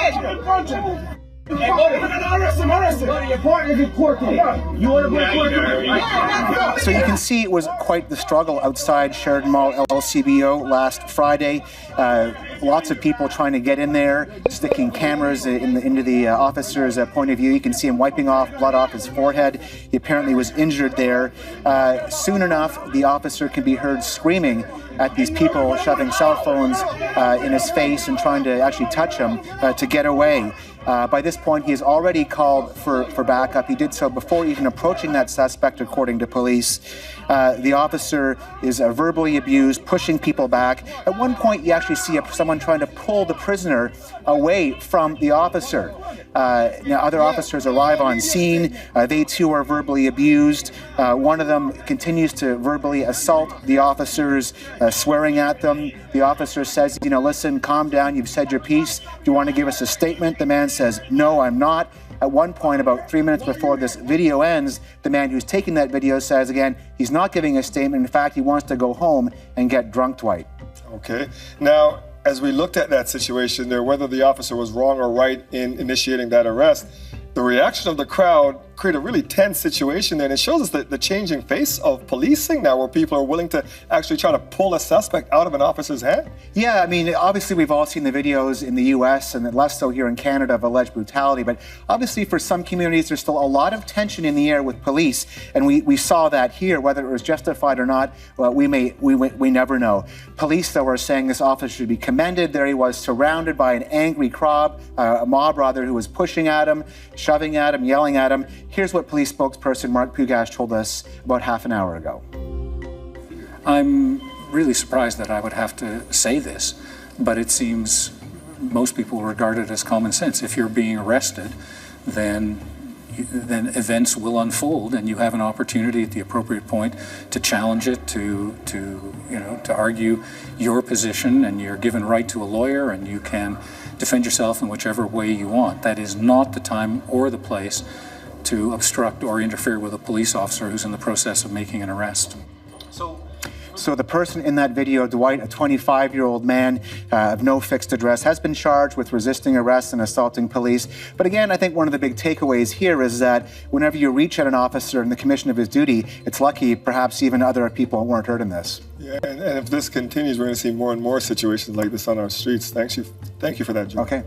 Hey, buddy, arrest him. Buddy, your partner's in court today. You want to go to court? So you can see it was quite the struggle outside Sheridan Mall LCBO last Friday. Lots of people trying to get in there, sticking cameras into the officer's point of view. You can see him wiping off blood off his forehead. He apparently was injured there. Soon enough, the officer can be heard screaming at these people, shoving cell phones in his face and trying to actually touch him to get away. By this point, he has already called for backup. He did so before even approaching that suspect, according to police. The officer is verbally abused, pushing people back. At one point, you actually see someone trying to pull the prisoner away from the officer. Now, other officers arrive on scene. They too are verbally abused. One of them continues to verbally assault the officers, swearing at them. The officer says, listen, calm down. You've said your piece. Do you want to give us a statement? The man says, no, I'm not. At one point, about 3 minutes before this video ends, the man who's taking that video says again, he's not giving a statement. In fact, he wants to go home and get drunk, Dwight. Okay. Now, as we looked at that situation there, whether the officer was wrong or right in initiating that arrest, the reaction of the crowd created a really tense situation there. And it shows us the changing face of policing now, where people are willing to actually try to pull a suspect out of an officer's hand. Yeah, I mean, obviously we've all seen the videos in the U.S. and less so here in Canada of alleged brutality. But obviously for some communities, there's still a lot of tension in the air with police. And we saw that here, whether it was justified or not, well, we never know. Police, though, are saying this officer should be commended. There he was, surrounded by an angry crowd, a mob rather, who was pushing at him, shoving at him, yelling at him. Here's what police spokesperson Mark Pugash told us about half an hour ago. I'm really surprised that I would have to say this, but it seems most people regard it as common sense. If you're being arrested, then events will unfold, and you have an opportunity at the appropriate point to challenge it, to argue your position, and you're given right to a lawyer, and you can defend yourself in whichever way you want. That is not the time or the place to obstruct or interfere with a police officer who's in the process of making an arrest. So the person in that video, Dwight, a 25-year-old man of no fixed address, has been charged with resisting arrest and assaulting police. But again, I think one of the big takeaways here is that whenever you reach at an officer in the commission of his duty, it's lucky perhaps even other people weren't hurt in this. Yeah, and if this continues, we're going to see more and more situations like this on our streets. Thank you for that, Joe. Okay.